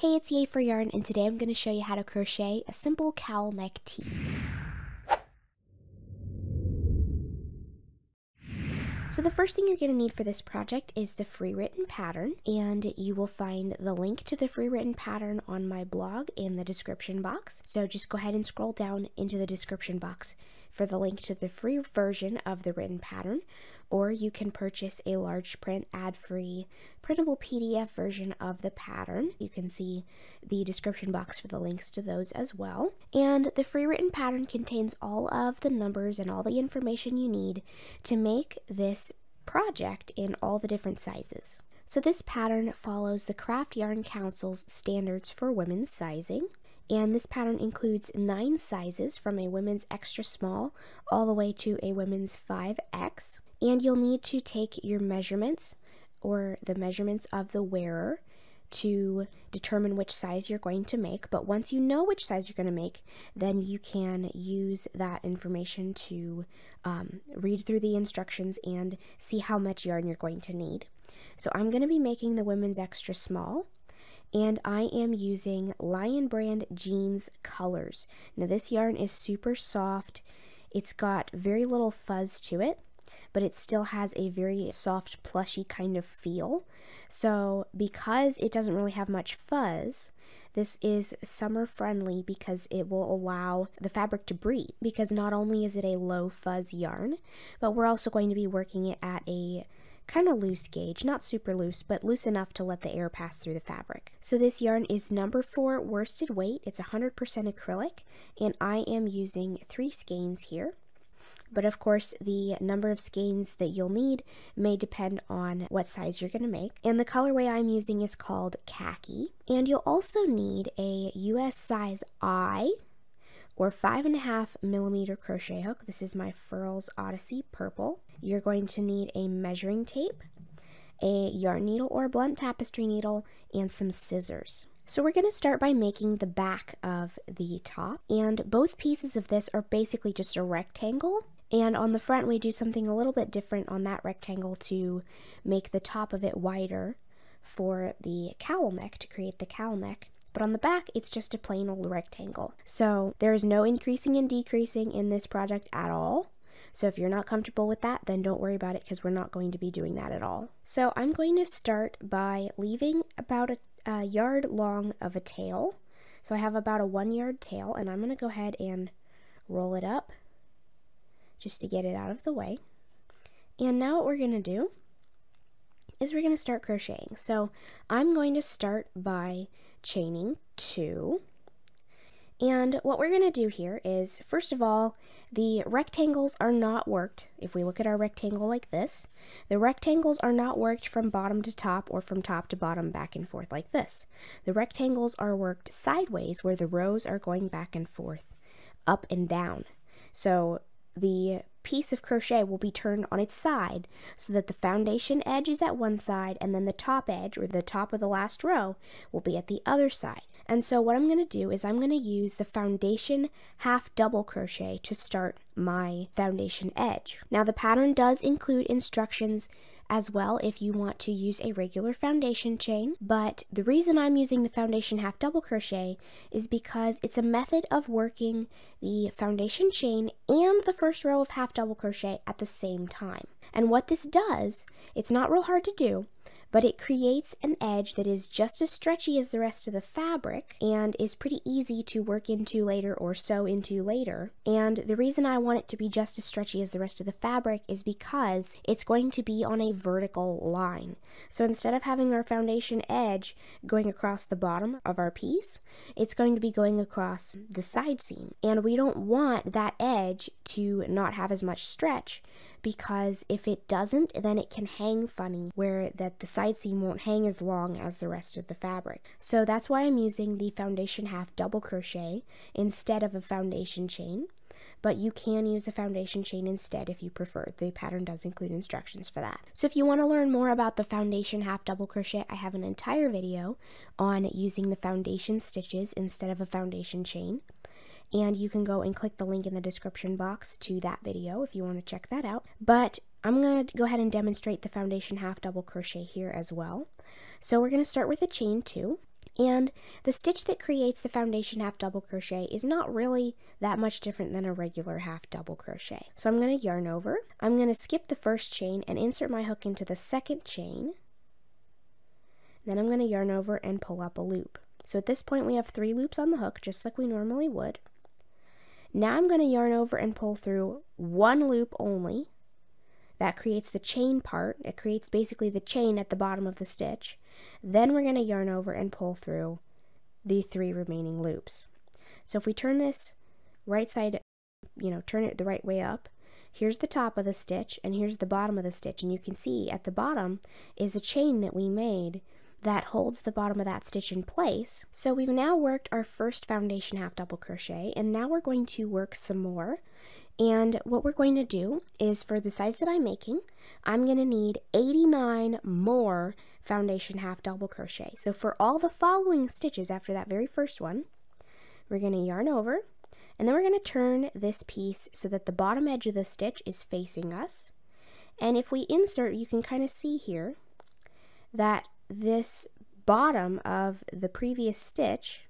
Hey, it's Yay for Yarn, and today I'm going to show you how to crochet a simple cowl neck tee. So the first thing you're going to need for this project is the free written pattern, and you will find the link to the free written pattern on my blog in the description box. So just go ahead and scroll down into the description box for the link to the free version of the written pattern, or you can purchase a large print ad-free printable PDF version of the pattern. You can see the description box for the links to those as well. And the free written pattern contains all of the numbers and all the information you need to make this project in all the different sizes. So this pattern follows the Craft Yarn Council's standards for women's sizing. And this pattern includes 9 sizes from a women's extra small all the way to a women's 5X. And you'll need to take your measurements, or the measurements of the wearer, to determine which size you're going to make. But once you know which size you're going to make, then you can use that information to read through the instructions and see how much yarn you're going to need. So I'm going to be making the women's extra small, and I am using Lion Brand Jeans Colors. Now this yarn is super soft. It's got very little fuzz to it, but it still has a very soft, plushy kind of feel. So because it doesn't really have much fuzz, this is summer friendly because it will allow the fabric to breathe, because not only is it a low fuzz yarn, but we're also going to be working it at a kind of loose gauge, not super loose, but loose enough to let the air pass through the fabric. So this yarn is number 4 worsted weight. It's 100% acrylic, and I am using 3 skeins here. But of course, the number of skeins that you'll need may depend on what size you're going to make. And the colorway I'm using is called Khaki. And you'll also need a US size I, or 5.5mm crochet hook. This is my Furls Odyssey Purple. You're going to need a measuring tape, a yarn needle or blunt tapestry needle, and some scissors. So we're going to start by making the back of the top, and both pieces of this are basically just a rectangle. And on the front, we do something a little bit different on that rectangle to make the top of it wider for the cowl neck, to create the cowl neck. But on the back, it's just a plain old rectangle. So there is no increasing and decreasing in this project at all. So if you're not comfortable with that, then don't worry about it, because we're not going to be doing that at all. So I'm going to start by leaving about a yard long of a tail. So I have about a 1 yard tail, and I'm going to go ahead and roll it up just to get it out of the way. And now what we're going to do is we're going to start crocheting. So I'm going to start by chaining 2. And what we're going to do here is, first of all, the rectangles are not worked. If we look at our rectangle like this, the rectangles are not worked from bottom to top or from top to bottom back and forth like this. The rectangles are worked sideways, where the rows are going back and forth, up and down. So the piece of crochet will be turned on its side so that the foundation edge is at one side, and then the top edge, or the top of the last row, will be at the other side. And so what I'm going to do is I'm going to use the foundation half double crochet to start my foundation edge. Now the pattern does include instructions as well if you want to use a regular foundation chain, but the reason I'm using the foundation half double crochet is because it's a method of working the foundation chain and the first row of half double crochet at the same time. And what this does, it's not real hard to do, but it creates an edge that is just as stretchy as the rest of the fabric and is pretty easy to work into later or sew into later. And the reason I want it to be just as stretchy as the rest of the fabric is because it's going to be on a vertical line. So instead of having our foundation edge going across the bottom of our piece, it's going to be going across the side seam. And we don't want that edge to not have as much stretch, because if it doesn't, then it can hang funny, where that the side seam won't hang as long as the rest of the fabric. So that's why I'm using the foundation half double crochet instead of a foundation chain, but you can use a foundation chain instead if you prefer. The pattern does include instructions for that. So if you want to learn more about the foundation half double crochet, I have an entire video on using the foundation stitches instead of a foundation chain. And you can go and click the link in the description box to that video if you want to check that out. But I'm going to go ahead and demonstrate the foundation half double crochet here as well. So we're going to start with a chain 2, And the stitch that creates the foundation half double crochet is not really that much different than a regular half double crochet. So I'm going to yarn over. I'm going to skip the first chain and insert my hook into the second chain. Then I'm going to yarn over and pull up a loop. So at this point we have 3 loops on the hook, just like we normally would. Now I'm going to yarn over and pull through 1 loop only. That creates the chain part. It creates basically the chain at the bottom of the stitch. Then we're going to yarn over and pull through the 3 remaining loops. So if we turn this right side, turn it the right way up, here's the top of the stitch and here's the bottom of the stitch. And you can see at the bottom is a chain that we made that holds the bottom of that stitch in place. So we've now worked our first foundation half double crochet, and now we're going to work some more. And what we're going to do is, for the size that I'm making, I'm going to need 89 more foundation half double crochet. So for all the following stitches after that very first one, we're going to yarn over, and then we're going to turn this piece so that the bottom edge of the stitch is facing us. And if we insert, you can kind of see here that this bottom of the previous stitch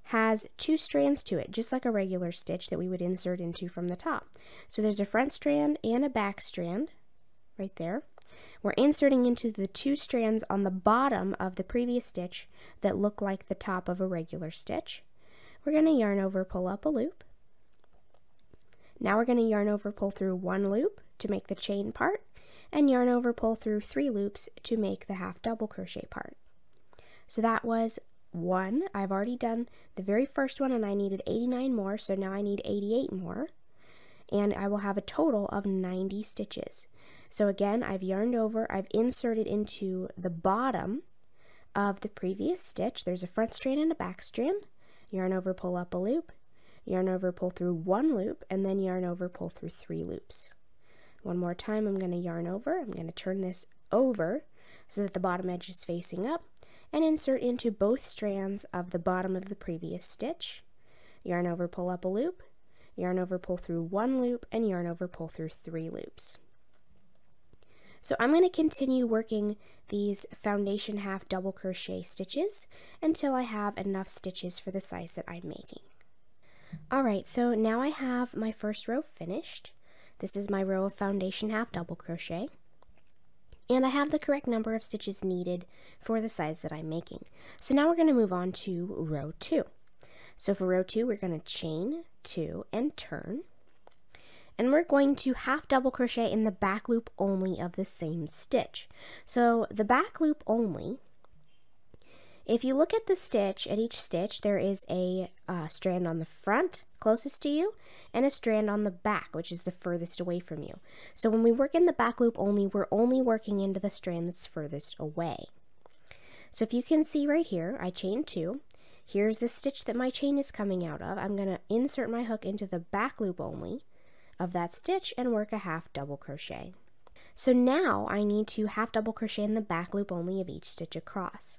has 2 strands to it, just like a regular stitch that we would insert into from the top. So there's a front strand and a back strand right there. We're inserting into the 2 strands on the bottom of the previous stitch that look like the top of a regular stitch. We're going to yarn over, pull up a loop. Now we're going to yarn over, pull through 1 loop to make the chain part, and yarn over, pull through 3 loops to make the half double crochet part. So that was 1. I've already done the very first one and I needed 89 more, so now I need 88 more, and I will have a total of 90 stitches. So again, I've yarned over, I've inserted into the bottom of the previous stitch. There's a front strand and a back strand. Yarn over, pull up a loop, yarn over, pull through 1 loop, and then yarn over, pull through 3 loops. One more time, I'm going to yarn over, I'm going to turn this over so that the bottom edge is facing up, and insert into both strands of the bottom of the previous stitch. Yarn over, pull up a loop, yarn over, pull through 1 loop, and yarn over, pull through 3 loops. So I'm going to continue working these foundation half double crochet stitches until I have enough stitches for the size that I'm making. Alright, so now I have my first row finished. This is my row of foundation half double crochet, and I have the correct number of stitches needed for the size that I'm making. So now we're going to move on to row 2. So for row 2, we're going to chain 2 and turn, and we're going to half double crochet in the back loop only of the same stitch. So the back loop only, if you look at the stitch, at each stitch there is a strand on the front closest to you and a strand on the back, which is the furthest away from you. So when we work in the back loop only, we're only working into the strand that's furthest away. So if you can see right here, I chained 2. Here's the stitch that my chain is coming out of. I'm going to insert my hook into the back loop only of that stitch and work a half double crochet. So now I need to half double crochet in the back loop only of each stitch across.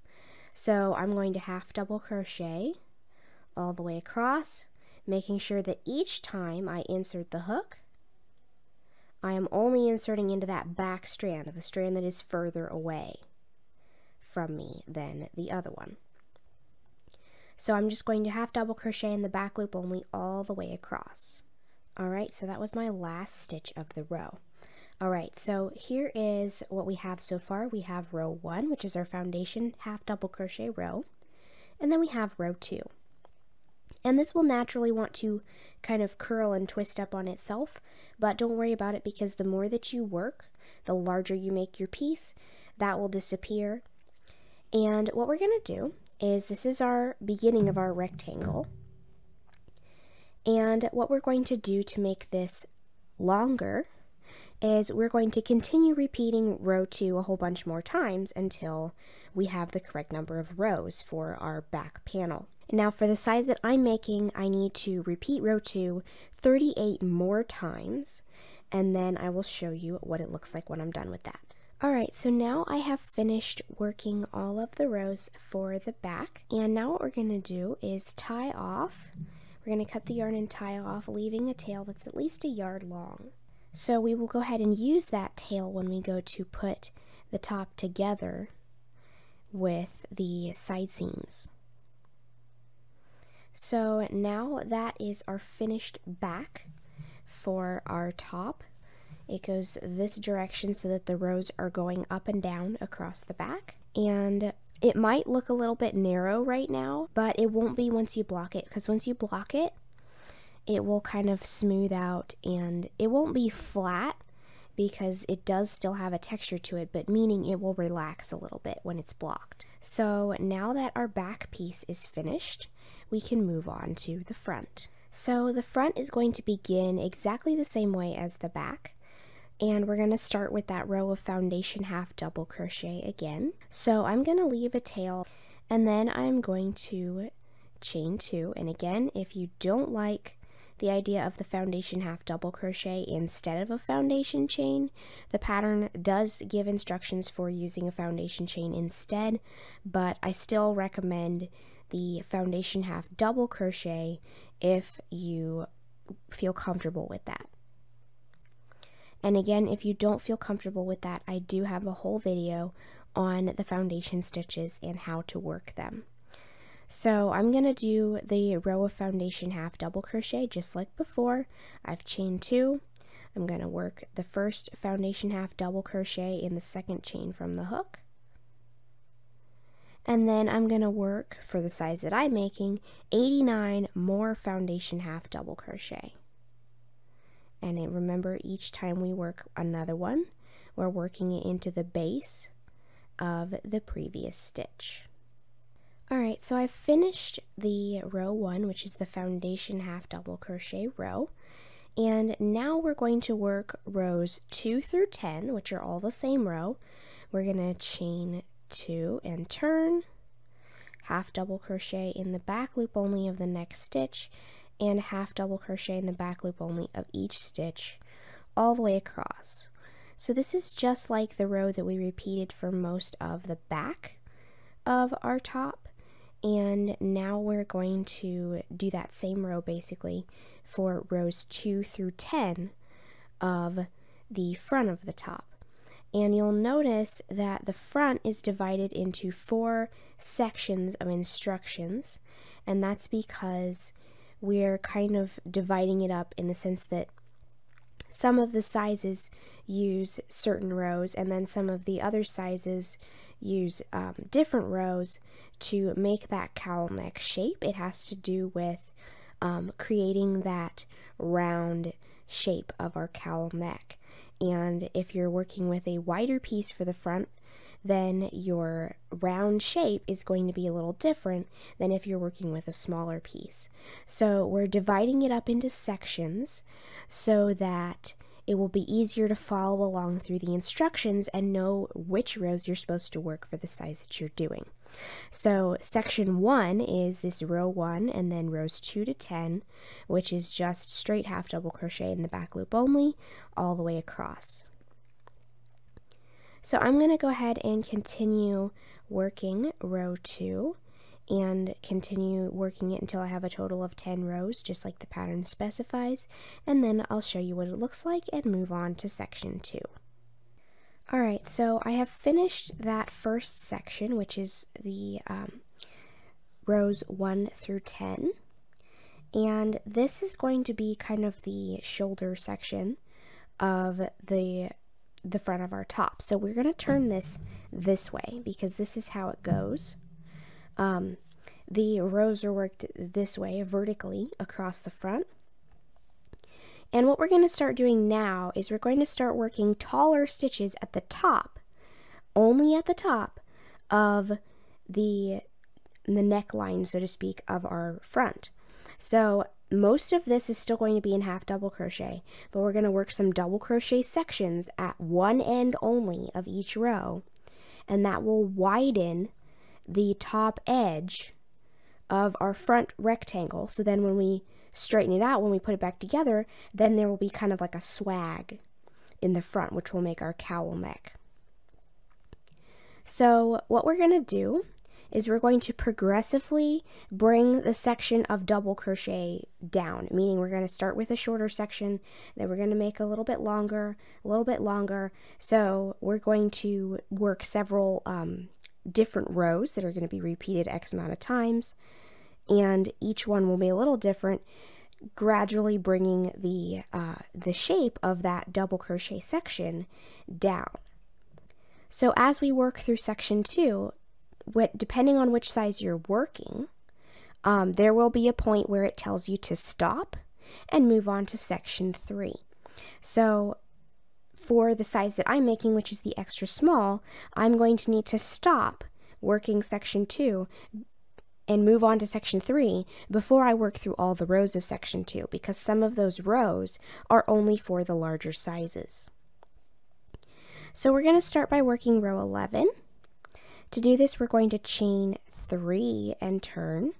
So I'm going to half double crochet all the way across, making sure that each time I insert the hook, I am only inserting into that back strand, the strand that is further away from me than the other one. So I'm just going to half double crochet in the back loop only all the way across. Alright, so that was my last stitch of the row. Alright, so here is what we have so far. We have row 1, which is our foundation half double crochet row, and then we have row 2. And this will naturally want to kind of curl and twist up on itself, but don't worry about it, because the more that you work, the larger you make your piece, that will disappear. And what we're going to do is, this is our beginning of our rectangle, and what we're going to do to make this longer is we're going to continue repeating row 2 a whole bunch more times until we have the correct number of rows for our back panel. Now for the size that I'm making, I need to repeat row 2 38 more times, and then I will show you what it looks like when I'm done with that. Alright, so now I have finished working all of the rows for the back, and now what we're going to do is tie off. We're going to cut the yarn and tie off, leaving a tail that's at least a yard long. So we will go ahead and use that tail when we go to put the top together with the side seams. So now that is our finished back for our top. It goes this direction so that the rows are going up and down across the back. And it might look a little bit narrow right now, but it won't be once you block it, because once you block it, it will kind of smooth out and it won't be flat because it does still have a texture to it, but meaning it will relax a little bit when it's blocked. So now that our back piece is finished, we can move on to the front. So the front is going to begin exactly the same way as the back. And we're going to start with that row of foundation half double crochet again. So I'm going to leave a tail and then I'm going to chain 2. And again, if you don't like the idea of the foundation half double crochet instead of a foundation chain, the pattern does give instructions for using a foundation chain instead, but I still recommend the foundation half double crochet if you feel comfortable with that. And again, if you don't feel comfortable with that, I do have a whole video on the foundation stitches and how to work them. So I'm going to do the row of foundation half double crochet just like before. I've chained 2. I'm going to work the first foundation half double crochet in the second chain from the hook. And then I'm going to work, for the size that I'm making, 89 more foundation half double crochet. And remember, each time we work another one, we're working it into the base of the previous stitch. Alright, so I've finished the row 1, which is the foundation half double crochet row. And now we're going to work rows 2 through 10, which are all the same row. We're going to chain 2 and turn, half double crochet in the back loop only of the next stitch, and half double crochet in the back loop only of each stitch all the way across. So this is just like the row that we repeated for most of the back of our top, and now we're going to do that same row basically for rows 2 through 10 of the front of the top. And you'll notice that the front is divided into 4 sections of instructions, and that's because we're kind of dividing it up in the sense that some of the sizes use certain rows and then some of the other sizes use different rows to make that cowl neck shape. It has to do with creating that round shape of our cowl neck. And if you're working with a wider piece for the front, then your round shape is going to be a little different than if you're working with a smaller piece. So we're dividing it up into sections so that it will be easier to follow along through the instructions and know which rows you're supposed to work for the size that you're doing. So section 1 is this row 1 and then rows 2 to 10, which is just straight half double crochet in the back loop only all the way across. So I'm going to go ahead and continue working row 2 and continue working it until I have a total of 10 rows, just like the pattern specifies, and then I'll show you what it looks like and move on to section 2. Alright, so I have finished that first section, which is the rows 1 through 10, and this is going to be kind of the shoulder section of the front of our top. So we're going to turn this way because this is how it goes. The rows are worked this way vertically across the front. And what we're going to start doing now is we're going to start working taller stitches at the top, only at the top of the neckline, so to speak, of our front. So most of this is still going to be in half double crochet, but we're going to work some double crochet sections at one end only of each row, and that will widen the top edge of our front rectangle. So then when we straighten it out, when we put it back together, then there will be kind of like a swag in the front, which will make our cowl neck. So what we're going to do is we're going to progressively bring the section of double crochet down, meaning we're going to start with a shorter section, then we're going to make a little bit longer, a little bit longer. So we're going to work several different rows that are going to be repeated X amount of times, and each one will be a little different, gradually bringing the shape of that double crochet section down. So as we work through section 2, depending on which size you're working, there will be a point where it tells you to stop and move on to section 3. So for the size that I'm making, which is the extra small, I'm going to need to stop working section 2 and move on to section 3 before I work through all the rows of section 2, because some of those rows are only for the larger sizes. So we're going to start by working row 11. To do this, we're going to chain 3 and turn.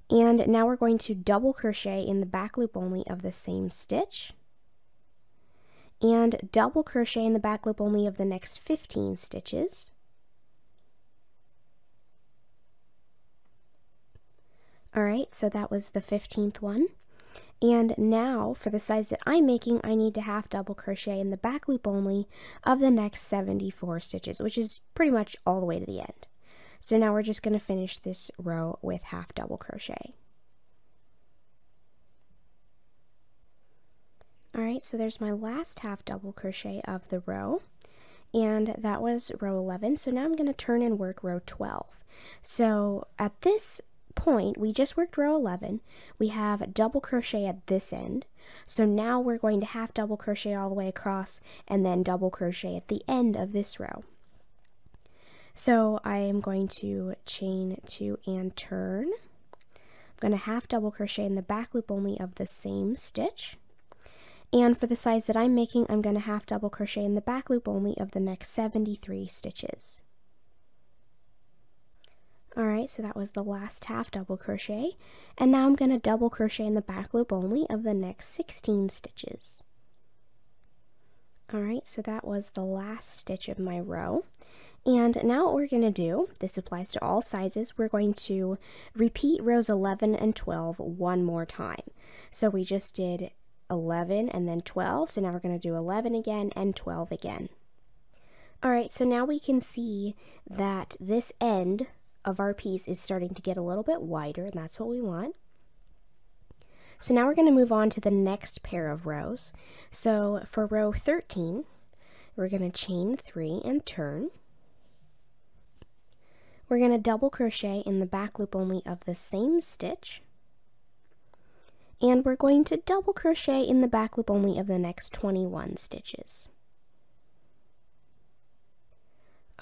And now we're going to double crochet in the back loop only of the same stitch, and double crochet in the back loop only of the next 15 stitches. Alright, so that was the 15th one. And now for the size that I'm making, I need to half double crochet in the back loop only of the next 74 stitches, which is pretty much all the way to the end. So now we're just going to finish this row with half double crochet. Alright, so there's my last half double crochet of the row, and that was row 11. So now I'm going to turn and work row 12. So at this point, we just worked row 11. We have double crochet at this end. So now we're going to half double crochet all the way across and then double crochet at the end of this row. So I am going to chain 2 and turn. I'm going to half double crochet in the back loop only of the same stitch. And for the size that I'm making, I'm going to half double crochet in the back loop only of the next 73 stitches. Alright, so that was the last half double crochet. And now I'm going to double crochet in the back loop only of the next 16 stitches. Alright, so that was the last stitch of my row. And now what we're going to do, this applies to all sizes, we're going to repeat rows 11 and 12 one more time. So we just did 11 and then 12, so now we're going to do 11 again and 12 again. Alright, so now we can see that this end of our piece is starting to get a little bit wider, and that's what we want. So now we're going to move on to the next pair of rows. So for row 13, we're going to chain 3 and turn. We're going to double crochet in the back loop only of the same stitch, and we're going to double crochet in the back loop only of the next 21 stitches.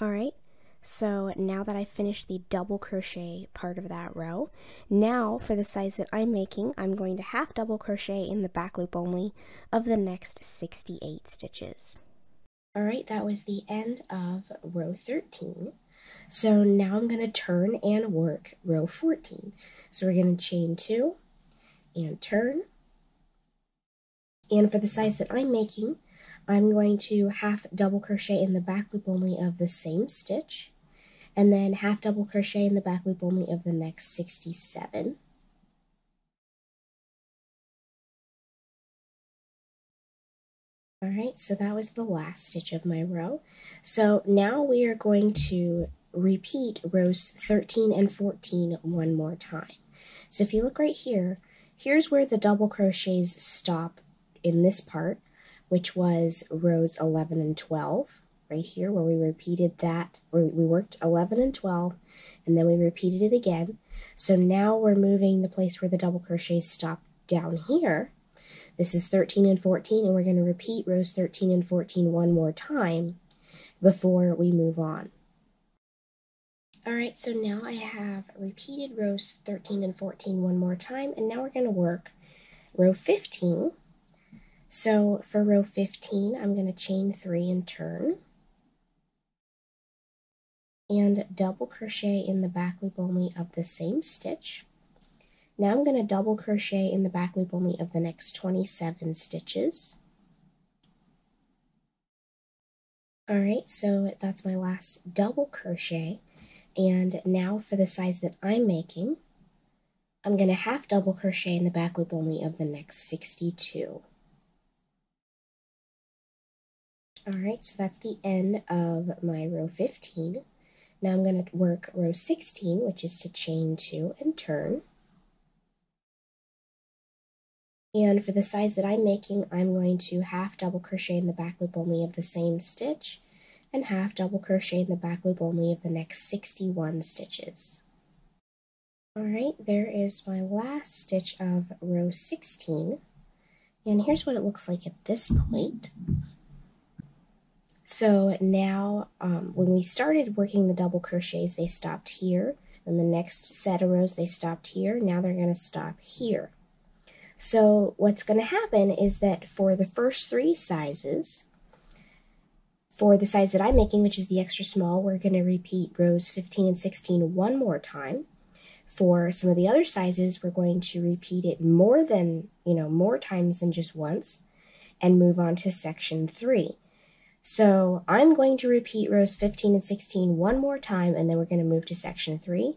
Alright, so now that I've finished the double crochet part of that row, now for the size that I'm making, I'm going to half double crochet in the back loop only of the next 68 stitches. Alright, that was the end of row 13. So now I'm going to turn and work row 14. So we're going to chain 2 and turn. And for the size that I'm making, I'm going to half double crochet in the back loop only of the same stitch, and then half double crochet in the back loop only of the next 67. Alright, so that was the last stitch of my row. So now we are going to repeat rows 13 and 14 one more time. So if you look right here, here's where the double crochets stop in this part, which was rows 11 and 12, right here where we repeated that, where we worked 11 and 12, and then we repeated it again. So now we're moving the place where the double crochets stop down here. This is 13 and 14, and we're going to repeat rows 13 and 14 one more time before we move on. Alright, so now I have repeated rows 13 and 14 one more time, and now we're going to work row 15. So for row 15, I'm going to chain 3 and turn, and double crochet in the back loop only of the same stitch. Now I'm going to double crochet in the back loop only of the next 27 stitches. Alright, so that's my last double crochet. And now for the size that I'm making, I'm going to half double crochet in the back loop only of the next 62. Alright, so that's the end of my row 15. Now I'm going to work row 16, which is to chain 2 and turn. And for the size that I'm making, I'm going to half double crochet in the back loop only of the same stitch and half double crochet in the back loop only of the next 61 stitches. Alright, there is my last stitch of row 16, and here's what it looks like at this point. So now, when we started working the double crochets, they stopped here, and the next set of rows they stopped here. Now they're going to stop here. So what's going to happen is that for the first 3 sizes, for the size that I'm making, which is the extra small, we're going to repeat rows 15 and 16 one more time. For some of the other sizes, we're going to repeat it more times than just once, and move on to section 3. So I'm going to repeat rows 15 and 16 one more time, and then we're going to move to section 3.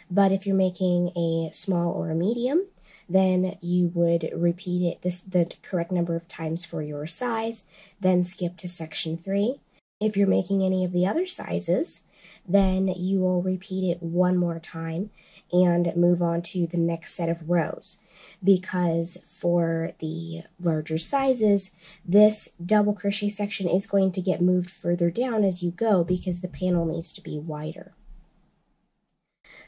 But if you're making a small or a medium, then you would repeat it the correct number of times for your size, then skip to section 3. If you're making any of the other sizes, then you will repeat it one more time and move on to the next set of rows. Because for the larger sizes, this double crochet section is going to get moved further down as you go because the panel needs to be wider.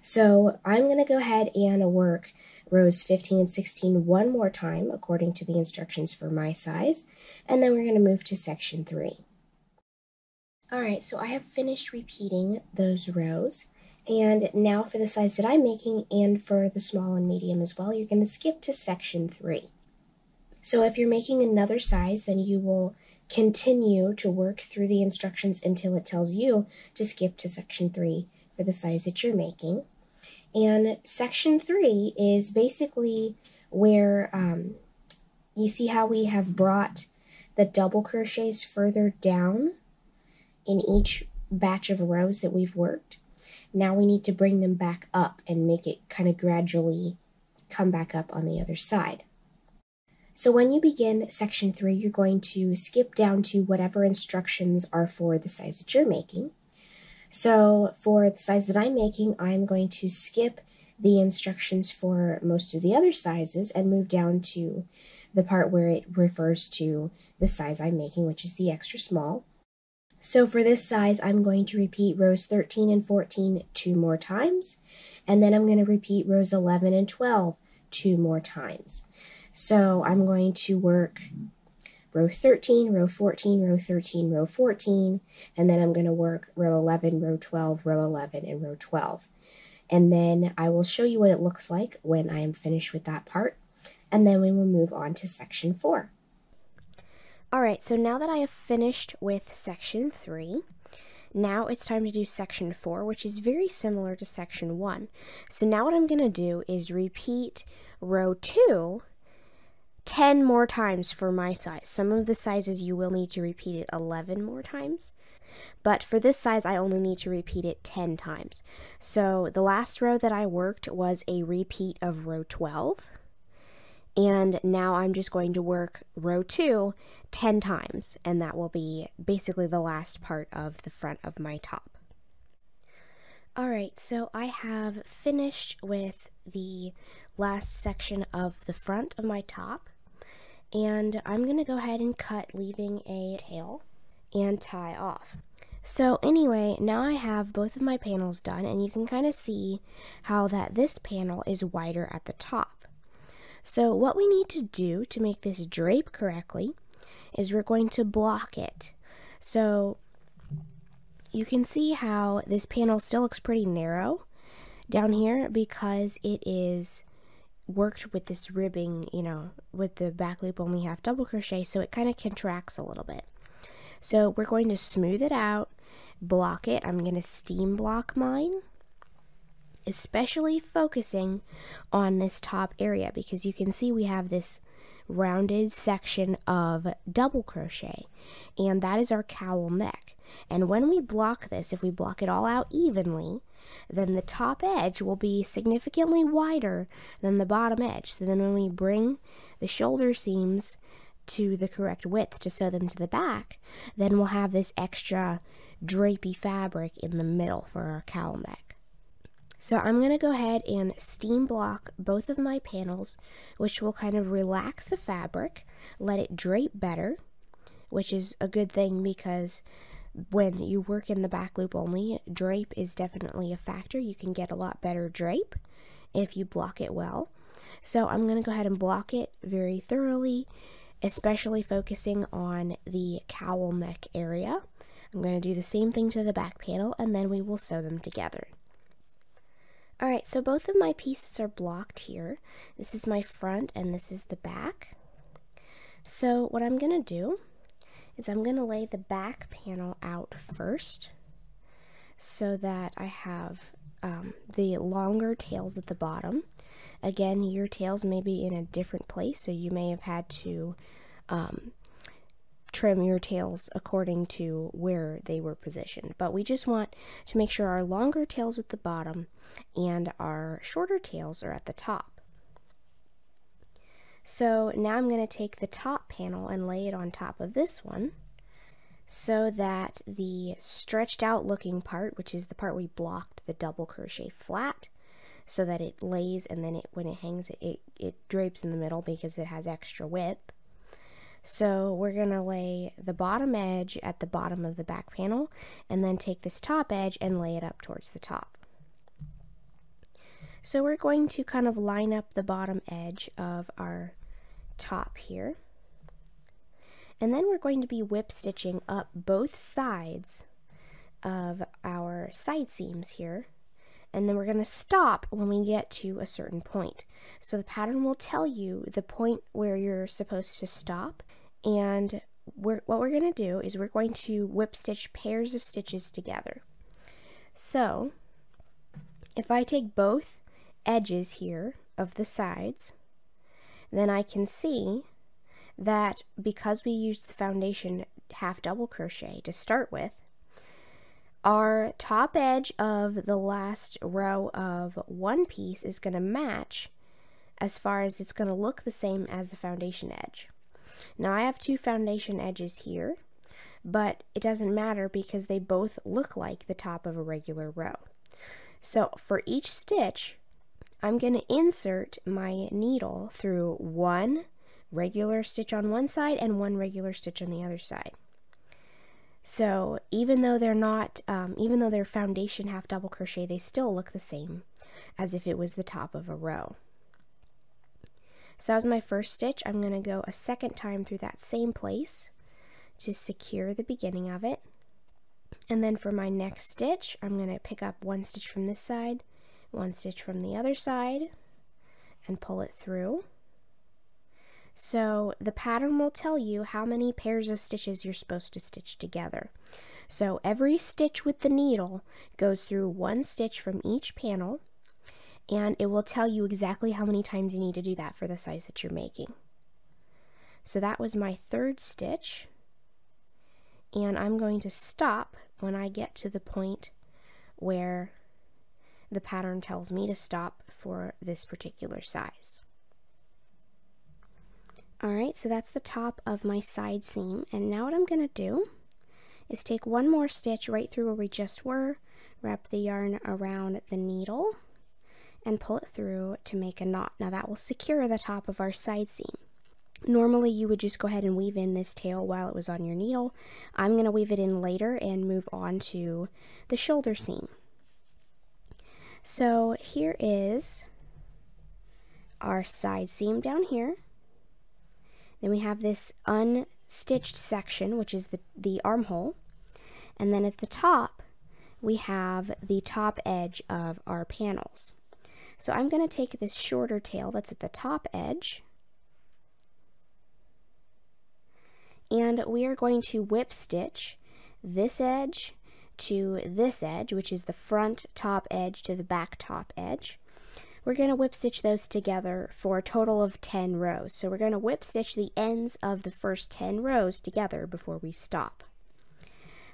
So I'm going to go ahead and work rows 15 and 16 one more time according to the instructions for my size, and then we're going to move to section 3. Alright, so I have finished repeating those rows, and now for the size that I'm making and for the small and medium as well, you're going to skip to section 3. So if you're making another size, then you will continue to work through the instructions until it tells you to skip to section 3 for the size that you're making. And section 3 is basically where you see how we have brought the double crochets further down in each batch of rows that we've worked. Now we need to bring them back up and make it kind of gradually come back up on the other side. So when you begin section 3, you're going to skip down to whatever instructions are for the size that you're making. So for the size that I'm making, I'm going to skip the instructions for most of the other sizes and move down to the part where it refers to the size I'm making, which is the extra small. So for this size, I'm going to repeat rows 13 and 14 2 more times, and then I'm going to repeat rows 11 and 12 2 more times. So I'm going to work row 13, row 14, row 13, row 14, and then I'm going to work row 11, row 12, row 11, and row 12. And then I will show you what it looks like when I am finished with that part, and then we will move on to section 4. Alright, so now that I have finished with section 3, now it's time to do section 4, which is very similar to section 1. So now what I'm going to do is repeat row 2 10 more times for my size. Some of the sizes you will need to repeat it 11 more times, but for this size I only need to repeat it 10 times. So the last row that I worked was a repeat of row 12. And now I'm just going to work row 2 10 times, and that will be basically the last part of the front of my top. Alright, so I have finished with the last section of the front of my top, and I'm going to go ahead and cut, leaving a tail and tie off. So anyway, now I have both of my panels done, and you can kind of see how that this panel is wider at the top. So what we need to do to make this drape correctly is we're going to block it. So you can see how this panel still looks pretty narrow down here because it is worked with this ribbing, with the back loop only half double crochet, so it kind of contracts a little bit. So we're going to smooth it out, block it. I'm going to steam block mine, especially focusing on this top area because you can see we have this rounded section of double crochet, and that is our cowl neck. And when we block this, if we block it all out evenly, then the top edge will be significantly wider than the bottom edge. So then when we bring the shoulder seams to the correct width to sew them to the back, then we'll have this extra drapey fabric in the middle for our cowl neck. So I'm going to go ahead and steam block both of my panels, which will kind of relax the fabric, let it drape better, which is a good thing because when you work in the back loop only, drape is definitely a factor. You can get a lot better drape if you block it well. So I'm going to go ahead and block it very thoroughly, especially focusing on the cowl neck area. I'm going to do the same thing to the back panel, and then we will sew them together. Alright, so both of my pieces are blocked here. This is my front and this is the back. So what I'm going to do is I'm going to lay the back panel out first so that I have the longer tails at the bottom. Again, your tails may be in a different place, so you may have had to trim your tails according to where they were positioned. But we just want to make sure our longer tails at the bottom and our shorter tails are at the top. So now I'm going to take the top panel and lay it on top of this one so that the stretched out looking part, which is the part we blocked the double crochet flat, so that it lays, and then when it hangs, it drapes in the middle because it has extra width. So we're going to lay the bottom edge at the bottom of the back panel, and then take this top edge and lay it up towards the top. So we're going to kind of line up the bottom edge of our top here. And then we're going to be whip stitching up both sides of our side seams here. And then we're going to stop when we get to a certain point. So the pattern will tell you the point where you're supposed to stop. And what we're going to do is we're going to whip stitch pairs of stitches together. So if I take both edges here of the sides, then I can see that because we used the foundation half double crochet to start with, our top edge of the last row of one piece is going to match as far as it's going to look the same as the foundation edge. Now I have two foundation edges here, but it doesn't matter because they both look like the top of a regular row. So for each stitch, I'm going to insert my needle through one regular stitch on one side and one regular stitch on the other side. So even though they're not, even though they're foundation half double crochet, they still look the same as if it was the top of a row. So that was my first stitch. I'm going to go a second time through that same place to secure the beginning of it. And then for my next stitch, I'm going to pick up one stitch from this side, one stitch from the other side, and pull it through. So the pattern will tell you how many pairs of stitches you're supposed to stitch together. So every stitch with the needle goes through one stitch from each panel, and it will tell you exactly how many times you need to do that for the size that you're making. So that was my third stitch, and I'm going to stop when I get to the point where the pattern tells me to stop for this particular size. Alright, so that's the top of my side seam, and now what I'm going to do is take one more stitch right through where we just were, wrap the yarn around the needle, and pull it through to make a knot. Now that will secure the top of our side seam. Normally you would just go ahead and weave in this tail while it was on your needle. I'm going to weave it in later and move on to the shoulder seam. So here is our side seam down here. Then we have this unstitched section, which is the armhole. And then at the top, we have the top edge of our panels. So I'm going to take this shorter tail that's at the top edge, and we are going to whip stitch this edge to this edge, which is the front top edge to the back top edge. We're going to whip stitch those together for a total of 10 rows. So we're going to whip stitch the ends of the first 10 rows together before we stop.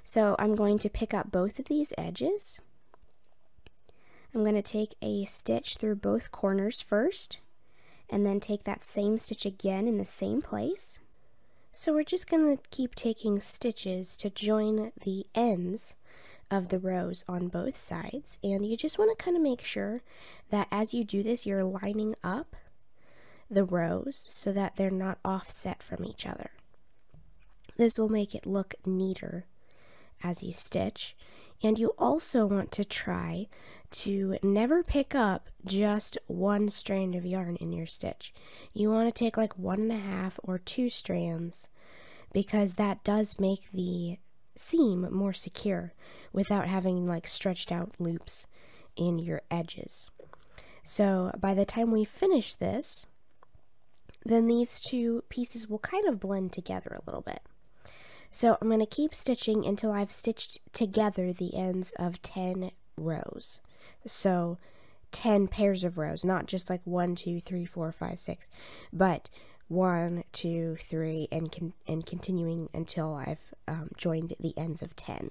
So I'm going to pick up both of these edges. I'm going to take a stitch through both corners first, and then take that same stitch again in the same place. So we're just going to keep taking stitches to join the ends of the rows on both sides, and you just want to kind of make sure that as you do this you're lining up the rows so that they're not offset from each other. This will make it look neater as you stitch, and you also want to try to never pick up just one strand of yarn in your stitch. You want to take like 1.5 or 2 strands, because that does make the seam more secure without having like stretched out loops in your edges. So by the time we finish this, then these two pieces will kind of blend together a little bit. So I'm going to keep stitching until I've stitched together the ends of 10 rows. So 10 pairs of rows, not just like 1, 2, 3, 4, 5, 6, but 1, 2, 3, and continuing until I've joined the ends of 10.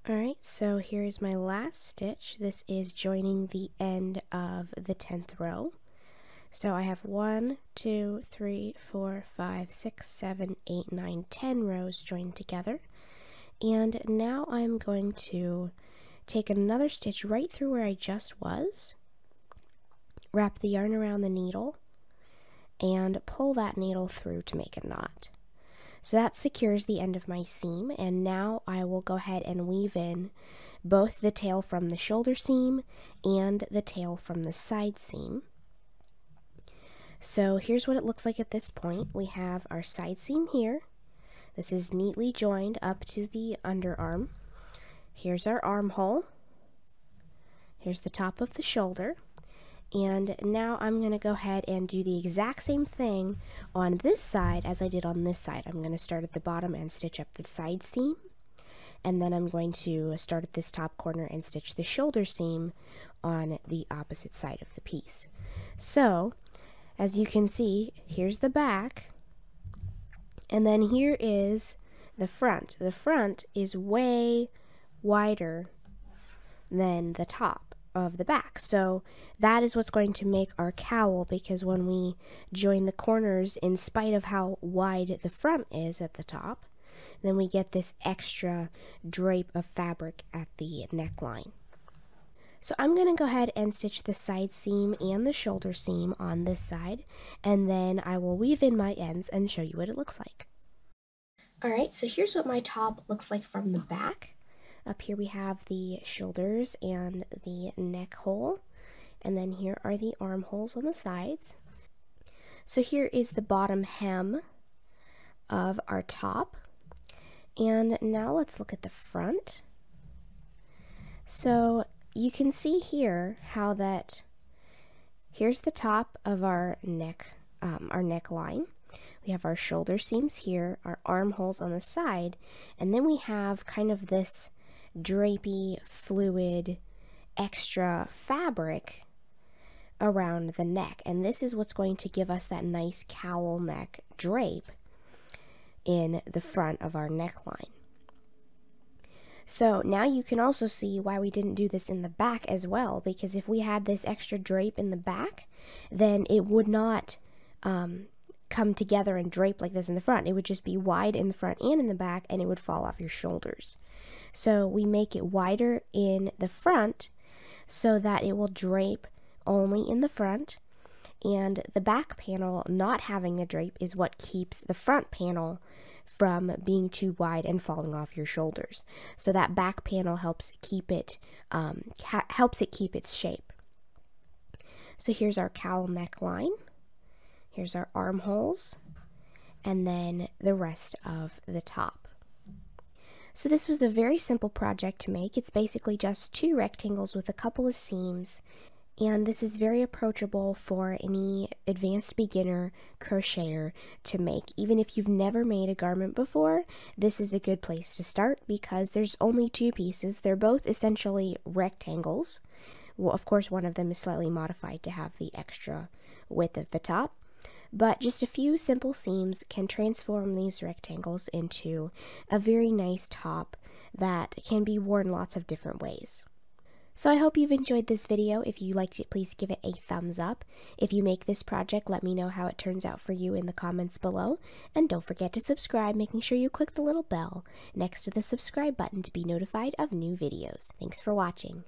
Alright, so here's my last stitch. This is joining the end of the 10th row. So I have 1, 2, 3, 4, 5, 6, 7, 8, 9, 10 rows joined together. And now I'm going to take another stitch right through where I just was, wrap the yarn around the needle, and pull that needle through to make a knot. So that secures the end of my seam, and now I will go ahead and weave in both the tail from the shoulder seam and the tail from the side seam. So here's what it looks like at this point. We have our side seam here. This is neatly joined up to the underarm. Here's our armhole. Here's the top of the shoulder. And now I'm going to go ahead and do the exact same thing on this side as I did on this side. I'm going to start at the bottom and stitch up the side seam. And then I'm going to start at this top corner and stitch the shoulder seam on the opposite side of the piece. So as you can see, here's the back, and then here is the front. The front is way wider than the top of the back. So that is what's going to make our cowl, because when we join the corners, in spite of how wide the front is at the top, then we get this extra drape of fabric at the neckline. So I'm going to go ahead and stitch the side seam and the shoulder seam on this side, and then I will weave in my ends and show you what it looks like. Alright, so here's what my top looks like from the back. Up here we have the shoulders and the neck hole, and then here are the armholes on the sides. So here is the bottom hem of our top, and now let's look at the front. So you can see here how that, here's the top of our neckline. We have our shoulder seams here, our armholes on the side, and then we have kind of this drapey, fluid, extra fabric around the neck. And this is what's going to give us that nice cowl neck drape in the front of our neckline. So now you can also see why we didn't do this in the back as well, because if we had this extra drape in the back, then it would not come together and drape like this in the front. It would just be wide in the front and in the back, and it would fall off your shoulders. So we make it wider in the front so that it will drape only in the front, and the back panel not having the drape is what keeps the front panel from being too wide and falling off your shoulders. So that back panel helps keep it keep its shape. So here's our cowl neckline. Here's our armholes, and then the rest of the top. So this was a very simple project to make. It's basically just 2 rectangles with a couple of seams, and this is very approachable for any advanced beginner crocheter to make. Even if you've never made a garment before, this is a good place to start because there's only 2 pieces. They're both essentially rectangles. Well, of course, one of them is slightly modified to have the extra width at the top, but just a few simple seams can transform these rectangles into a very nice top that can be worn lots of different ways. So I hope you've enjoyed this video. If you liked it, please give it a thumbs up. If you make this project, let me know how it turns out for you in the comments below. And don't forget to subscribe, making sure you click the little bell next to the subscribe button to be notified of new videos. Thanks for watching.